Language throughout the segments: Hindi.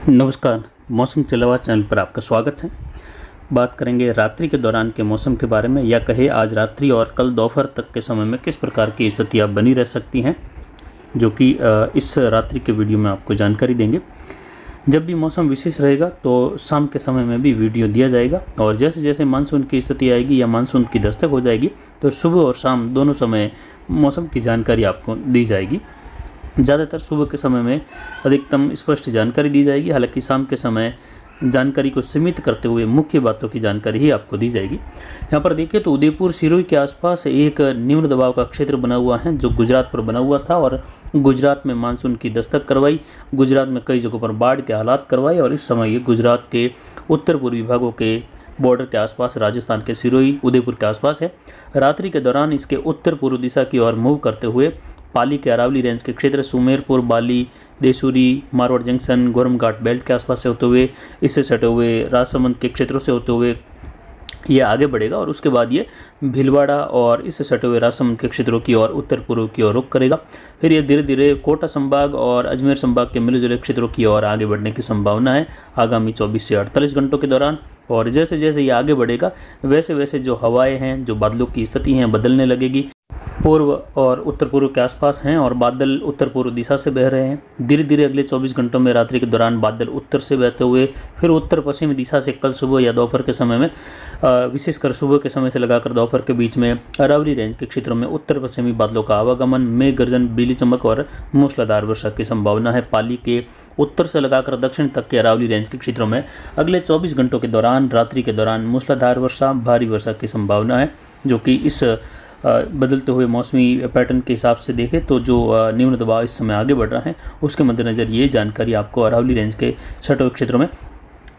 नमस्कार। मौसम चलावा चैनल पर आपका स्वागत है। बात करेंगे रात्रि के दौरान के मौसम के बारे में, या कहे आज रात्रि और कल दोपहर तक के समय में किस प्रकार की स्थितियाँ बनी रह सकती हैं, जो कि इस रात्रि के वीडियो में आपको जानकारी देंगे। जब भी मौसम विशेष रहेगा तो शाम के समय में भी वीडियो दिया जाएगा, और जैसे जैसे मानसून की स्थिति आएगी या मानसून की दस्तक हो जाएगी तो सुबह और शाम दोनों समय मौसम की जानकारी आपको दी जाएगी। ज़्यादातर सुबह के समय में अधिकतम स्पष्ट जानकारी दी जाएगी, हालांकि शाम के समय जानकारी को सीमित करते हुए मुख्य बातों की जानकारी ही आपको दी जाएगी। यहाँ पर देखिए तो उदयपुर सिरोही के आसपास एक निम्न दबाव का क्षेत्र बना हुआ है, जो गुजरात पर बना हुआ था और गुजरात में मानसून की दस्तक करवाई, गुजरात में कई जगहों पर बाढ़ के हालात करवाए, और इस समय ये गुजरात के उत्तर पूर्वी भागों के बॉर्डर के आसपास, राजस्थान के सिरोही उदयपुर के आसपास है। रात्रि के दौरान इसके उत्तर पूर्व दिशा की ओर मूव करते हुए पाली के अरावली रेंज के क्षेत्र, सुमेरपुर, बाली, देसूरी, मारवाड़ जंक्शन, गोरम घाट बेल्ट के आसपास से होते हुए, इससे सटे हुए राजसमंद के क्षेत्रों से होते हुए ये आगे बढ़ेगा, और उसके बाद ये भीलवाड़ा और इससे सटे हुए राजसमंद के क्षेत्रों की ओर उत्तर पूर्व की ओर रुख करेगा। फिर ये धीरे धीरे कोटा संभाग और अजमेर संभाग के मिले जुले क्षेत्रों की ओर आगे बढ़ने की संभावना है आगामी 24 से 48 घंटों के दौरान। और जैसे जैसे ये आगे बढ़ेगा वैसे वैसे जो हवाएं हैं, जो बादलों की स्थिति हैं, बदलने लगेगी। पूर्व और उत्तर पूर्व के आसपास हैं और बादल उत्तर पूर्व दिशा से बह रहे हैं। धीरे धीरे अगले 24 घंटों में रात्रि के दौरान बादल उत्तर से बहते हुए फिर उत्तर पश्चिमी दिशा से कल सुबह या दोपहर के समय में, विशेषकर सुबह के समय से लगाकर दोपहर के बीच में अरावली रेंज के क्षेत्रों में उत्तर पश्चिमी बादलों का आवागमन, मेघ गर्जन, बिजली चमक और मूसलाधार वर्षा की संभावना है। पाली के उत्तर से लगाकर दक्षिण तक के अरावली रेंज के क्षेत्रों में अगले 24 घंटों के दौरान रात्रि के दौरान मूसलाधार वर्षा, भारी वर्षा की संभावना है, जो कि इस बदलते हुए मौसमी पैटर्न के हिसाब से देखें तो जो निम्न दबाव इस समय आगे बढ़ रहा है उसके मद्देनज़र ये जानकारी आपको अरावली रेंज के सटे क्षेत्रों में,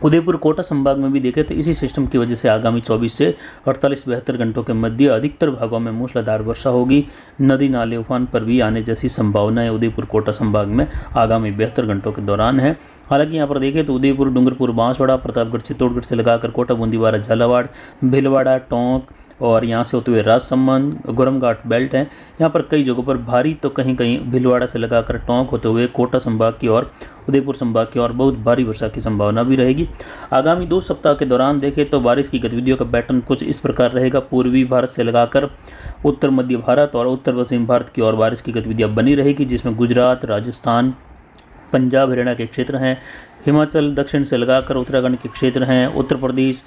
उदयपुर कोटा संभाग में भी देखें तो इसी सिस्टम की वजह से आगामी 24 से 48-72 घंटों के मध्य अधिकतर भागों में मूसलाधार वर्षा होगी। नदी नाले उफान पर भी आने जैसी संभावनाएं उदयपुर कोटा संभाग में आगामी 72 घंटों के दौरान है। हालांकि यहाँ पर देखें तो उदयपुर, डूंगरपुर, बांसवाड़ा, प्रतापगढ़, चित्तौड़गढ़ से लगाकर कोटा, बूंदीवाड़ा, झालावाड़, भीलवाड़ा, टोंक और यहाँ से होते हुए राजसमंद, गोरम घाट बेल्ट है। यहाँ पर कई जगहों पर भारी तो कहीं कहीं भीलवाड़ा से लगाकर टोंक होते हुए कोटा संभाग की ओर, उदयपुर संभाग की ओर बहुत भारी वर्षा की संभावना भी रहेगी। आगामी 2 सप्ताह के दौरान देखें तो बारिश की गतिविधियों का पैटर्न कुछ इस प्रकार रहेगा। पूर्वी भारत से लगाकर उत्तर मध्य भारत और उत्तर पश्चिम भारत की ओर बारिश की गतिविधियाँ बनी रहेगी, जिसमें गुजरात, राजस्थान, पंजाब, हरियाणा के क्षेत्र हैं, हिमाचल, दक्षिण से लगाकर उत्तराखंड के क्षेत्र हैं, उत्तर प्रदेश,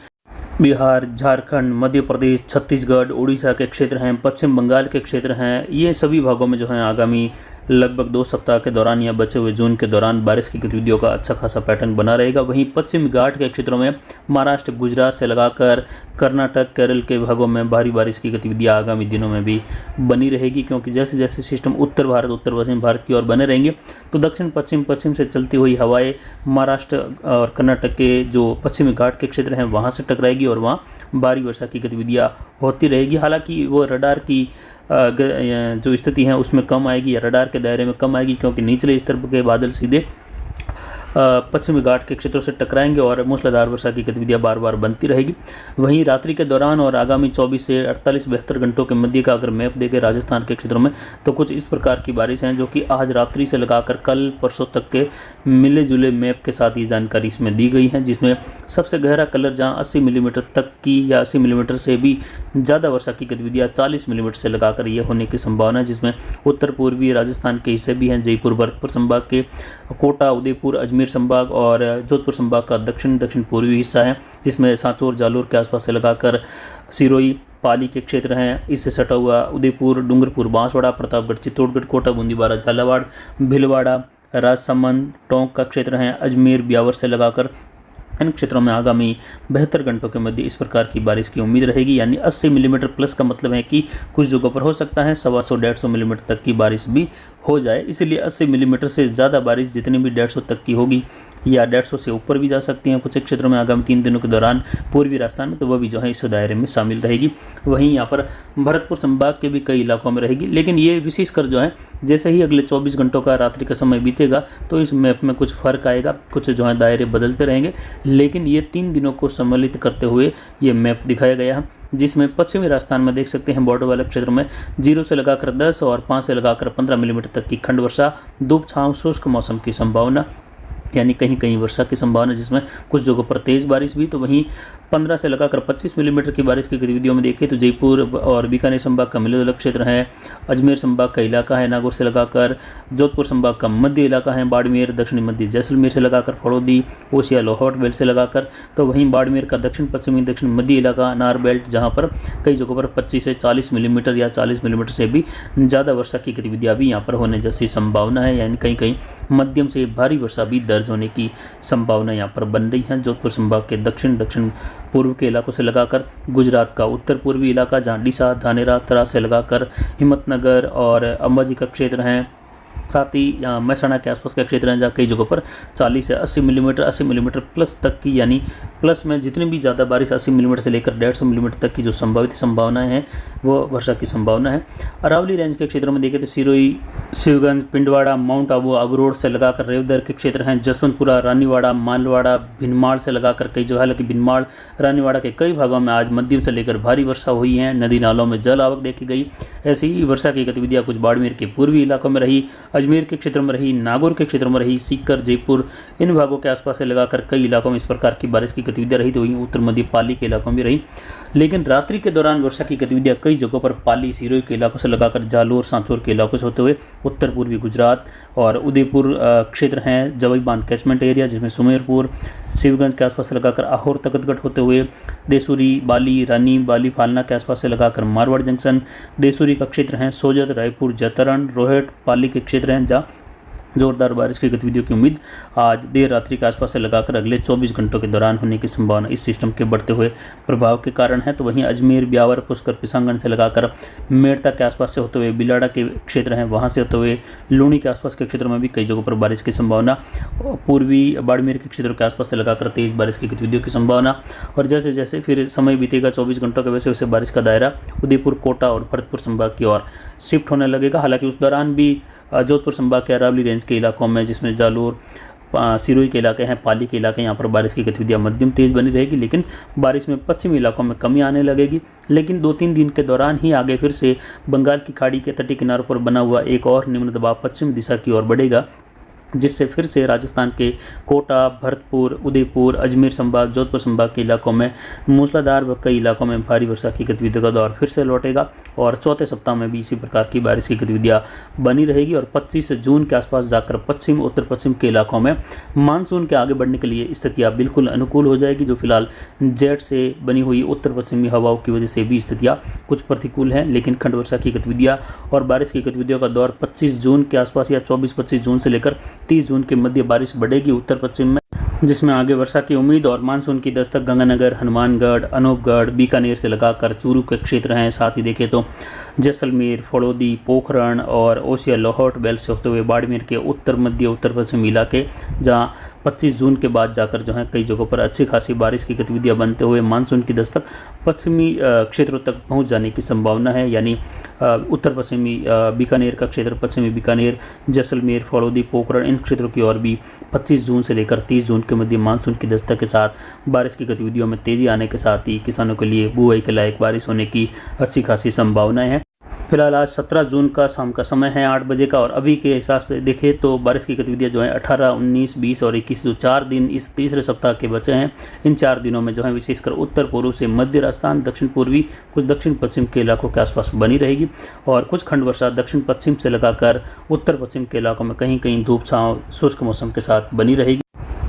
बिहार, झारखंड, मध्य प्रदेश, छत्तीसगढ़, उड़ीसा के क्षेत्र हैं, पश्चिम बंगाल के क्षेत्र हैं। ये सभी भागों में जो है आगामी लगभग 2 सप्ताह के दौरान या बचे हुए जून के दौरान बारिश की गतिविधियों का अच्छा खासा पैटर्न बना रहेगा। वहीं पश्चिमी घाट के क्षेत्रों में महाराष्ट्र, गुजरात से लगाकर कर्नाटक, केरल के भागों में भारी बारिश की गतिविधियाँ आगामी दिनों में भी बनी रहेगी, क्योंकि जैसे जैसे सिस्टम उत्तर भारत, उत्तर पश्चिम भारत की ओर बने रहेंगे तो दक्षिण पश्चिम से चलती हुई हवाएं महाराष्ट्र और कर्नाटक के जो पश्चिमी घाट के क्षेत्र हैं वहाँ से टकराएगी और वहाँ भारी वर्षा की गतिविधियाँ होती रहेगी। हालांकि वो रडार की जो स्थिति है उसमें कम आएगी या रडार के दायरे में कम आएगी, क्योंकि निचले स्तर के बादल सीधे पश्चिमी घाट के क्षेत्रों से टकराएंगे और मूसलाधार वर्षा की गतिविधियां बार बार बनती रहेगी। वहीं रात्रि के दौरान और आगामी 24 से 48-72 घंटों के मध्य का अगर मैप देखें राजस्थान के क्षेत्रों में तो कुछ इस प्रकार की बारिश हैं, जो कि आज रात्रि से लगाकर कल परसों तक के मिले जुले मैप के साथ ये जानकारी इसमें दी गई है, जिसमें सबसे गहरा कलर जहाँ 80 मिलीमीटर तक की या 80 मिलीमीटर से भी ज़्यादा वर्षा की गतिविधियाँ 40 मिलीमीटर से लगाकर ये होने की संभावना है, जिसमें उत्तर पूर्वी राजस्थान के हिस्से भी हैं, जयपुर, भरतपुर संभाग के, कोटा, उदयपुर, अजमेर संभाग और जोधपुर संभाग का दक्षिण पूर्वी हिस्सा है, जिसमें सांचौर, जालोर के आसपास से लगाकर सिरोही, पाली के क्षेत्र हैं, इससे सटा हुआ उदयपुर, डूंगरपुर, बांसवाड़ा, प्रतापगढ़, चित्तौड़गढ़, कोटा, बूंदीवाड़ा, झालावाड़, भीलवाड़ा, राजसमंद, टोंक का क्षेत्र हैं, अजमेर, ब्यावर से लगाकर इन क्षेत्रों में आगामी 72 घंटों के मध्य इस प्रकार की बारिश की उम्मीद रहेगी। यानी 80 मिलीमीटर प्लस का मतलब है कि कुछ जगहों पर हो सकता है 125-150 मिलीमीटर तक की बारिश भी हो जाए। इसलिए 80 मिलीमीटर से ज़्यादा बारिश जितनी भी 150 तक की होगी या 150 से ऊपर भी जा सकती हैं कुछ क्षेत्रों में आगामी 3 दिनों के दौरान पूर्वी राजस्थान में, तो वह भी जो है इस दायरे में शामिल रहेगी। वहीं यहाँ पर भरतपुर संभाग के भी कई इलाकों में रहेगी, लेकिन ये विशेषकर जो है जैसे ही अगले 24 घंटों का रात्रि का समय बीतेगा तो इस मैप में कुछ फर्क आएगा, कुछ जो है दायरे बदलते रहेंगे, लेकिन ये 3 दिनों को सम्मिलित करते हुए ये मैप दिखाया गया है, जिसमें पश्चिमी राजस्थान में देख सकते हैं बॉर्डर वाले क्षेत्रों में 0 से लगाकर 10 और 5 से लगाकर 15 मिलीमीटर तक की खंड वर्षा, धूप छांव शुष्क मौसम की संभावना। यानी कहीं कहीं वर्षा की संभावना, जिसमें कुछ जगहों पर तेज़ बारिश भी। तो वहीं 15 से लगाकर 25 मिलीमीटर की बारिश की गतिविधियों में देखें तो जयपुर और बीकानेर संभाग का मिले जुले क्षेत्र है, अजमेर संभाग का इलाका है नागौर से लगाकर, जोधपुर संभाग का मध्य इलाका है, बाड़मेर दक्षिणी मध्य जैसलमेर से लगाकर फड़ौदी, ओसिया लोहाट बेल्ट से लगाकर। तो वहीं बाड़मेर का दक्षिण पश्चिमी दक्षिण मध्य इलाका नार बेल्ट, जहाँ पर कई जगहों पर 25 से 40 मिलीमीटर या 40 मिलीमीटर से भी ज़्यादा वर्षा की गतिविधियाँ भी यहाँ पर होने जैसी संभावना है, यानी कहीं कहीं मध्यम से भारी वर्षा भी दर्ज होने की संभावना यहाँ पर बन रही है। जोधपुर संभाग के दक्षिण दक्षिण पूर्व के इलाकों से लगाकर गुजरात का उत्तर पूर्वी इलाका, जहाँ डीसा धानेरा तरास से लगाकर हिम्मतनगर और अंबाजी का क्षेत्र है, साथ ही यहाँ महसाणा के आसपास के क्षेत्र हैं जहाँ कई जगहों पर 40 से 80 मिलीमीटर प्लस तक की, यानी प्लस में जितनी भी ज़्यादा बारिश 80 मिलीमीटर से लेकर 150 मिलीमीटर तक की जो संभावित संभावनाएं हैं वो वर्षा की संभावना है। अरावली रेंज के क्षेत्रों में देखें तो सिरोही, शिवगंज, पिंडवाड़ा, माउंट आबू, अबरोड से लगाकर रेवदर के क्षेत्र हैं, जसवंतपुरा, रानीवाड़ा, मालवाड़ा, भिनमाल से लगाकर कई जगह, हालांकि भिनमाल रानीवाड़ा के कई भागों में आज मध्यम से लेकर भारी वर्षा हुई है, नदी नालों में जल आवक देखी गई। ऐसी ही वर्षा की गतिविधियाँ कुछ बाड़मेर के पूर्वी इलाकों में रही, अजमेर के क्षेत्र में रही, नागौर के क्षेत्र में रही, सीकर, जयपुर, इन भागों के आसपास से लगाकर कई इलाकों में इस प्रकार की बारिश की गतिविधियां रही। तो वहीं उत्तर मध्य पाली के इलाकों में रही, लेकिन रात्रि के दौरान वर्षा की गतिविधियां कई जगहों पर पाली, सिरोही के इलाकों से लगाकर जालोर, सांचौर के इलाकों से होते हुए उत्तर पूर्वी गुजरात और उदयपुर क्षेत्र हैं, जवई बांध कैचमेंट एरिया जिसमें सुमेरपुर, शिवगंज के आसपास से लगाकर आहोर तकतगढ़ होते हुए देसूरी, बाली, रानी, बाली, फालना के आसपास से लगाकर मारवाड़ जंक्शन, देसूरी का क्षेत्र है, सोजत, रायपुर, जतरण, रोहट, पाली के क्षेत्र हैं जहाँ जोरदार बारिश की गतिविधियों की उम्मीद आज देर रात्रि के आसपास से लगाकर अगले 24 घंटों के दौरान होने की संभावना इस सिस्टम के बढ़ते हुए प्रभाव के कारण है। तो वहीं अजमेर, ब्यावर, पुष्कर, पिसांगन से लगाकर मेड़ता के आसपास से होते हुए बिलाड़ा के क्षेत्र हैं, वहां से होते हुए लूणी के आसपास के क्षेत्रों में भी कई जगहों पर बारिश की संभावना, पूर्वी बाड़मेर के क्षेत्रों के आसपास से लगाकर तेज बारिश की गतिविधियों की संभावना। और जैसे जैसे फिर समय बीतेगा 24 घंटों के, वैसे वैसे बारिश का दायरा उदयपुर, कोटा और भरतपुर संभाग की ओर शिफ्ट होने लगेगा। हालांकि उस दौरान भी जोधपुर संभाग के अरावली रेंज के इलाकों में, जिसमें जालोर, सिरोही के इलाके हैं, पाली के इलाके, यहाँ पर बारिश की गतिविधियाँ मध्यम तेज बनी रहेगी, लेकिन बारिश में पश्चिमी इलाकों में कमी आने लगेगी। लेकिन 2-3 दिन के दौरान ही आगे फिर से बंगाल की खाड़ी के तटीय किनारों पर बना हुआ एक और निम्न दबाव पश्चिम दिशा की ओर बढ़ेगा, जिससे फिर से राजस्थान के कोटा, भरतपुर, उदयपुर, अजमेर संभाग, जोधपुर संभाग के इलाकों में मूसलाधार व कई इलाकों में भारी वर्षा की गतिविधियों का दौर फिर से लौटेगा और चौथे सप्ताह में भी इसी प्रकार की बारिश की गतिविधियां बनी रहेगी। और 25 जून के आसपास जाकर पश्चिम, उत्तर पश्चिम के इलाकों में मानसून के आगे बढ़ने के लिए स्थितियाँ बिल्कुल अनुकूल हो जाएगी। जो फिलहाल जेट से बनी हुई उत्तर पश्चिमी हवाओं की वजह से भी स्थितियाँ कुछ प्रतिकूल हैं, लेकिन खंड वर्षा की गतिविधियाँ और बारिश की गतिविधियों का दौर 25 जून के आसपास या 24-25 जून से लेकर 30 जून के मध्य बारिश बढ़ेगी उत्तर पश्चिम में, जिसमें आगे वर्षा की उम्मीद और मानसून की दस्तक गंगानगर, हनुमानगढ़, अनूपगढ़, बीकानेर से लगाकर चूरू के क्षेत्र हैं। साथ ही देखें तो जैसलमेर, फड़ौदी, पोखरण और ओसिया लोहाट बेल्ट से होते हुए बाड़मेर के उत्तर मध्य उत्तर पश्चिम इलाके, जहां 25 जून के बाद जाकर जो है कई जगहों पर अच्छी खासी बारिश की गतिविधियां बनते हुए मानसून की दस्तक पश्चिमी क्षेत्रों तक पहुंच जाने की संभावना है। यानी उत्तर पश्चिमी बीकानेर का क्षेत्र, पश्चिमी बीकानेर, जैसलमेर, फड़ौदी, पोखरण, इन क्षेत्रों की ओर भी 25 जून से लेकर 30 जून के मध्य मानसून की दस्तक के साथ बारिश की गतिविधियों में तेजी आने के साथ ही किसानों के लिए बुआई के लायक बारिश होने की अच्छी खासी संभावनाएं हैं। फिलहाल आज 17 जून का शाम का समय है 8 बजे का, और अभी के हिसाब से देखें तो बारिश की गतिविधियां जो है 18, 19, 20 और 21 जो 4 दिन इस तीसरे सप्ताह के बचे हैं, इन 4 दिनों में जो है विशेषकर उत्तर पूर्व से मध्य राजस्थान, दक्षिण पूर्वी, कुछ दक्षिण पश्चिम के इलाकों के आसपास बनी रहेगी और कुछ खंड वर्षा दक्षिण पश्चिम से लगाकर उत्तर पश्चिम के इलाकों में कहीं कहीं धूप छांव शुष्क मौसम के साथ बनी रहेगी।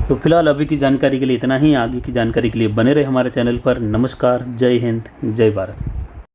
तो फिलहाल अभी की जानकारी के लिए इतना ही। आगे की जानकारी के लिए बने रहे हमारे चैनल पर। नमस्कार, जय हिंद, जय भारत।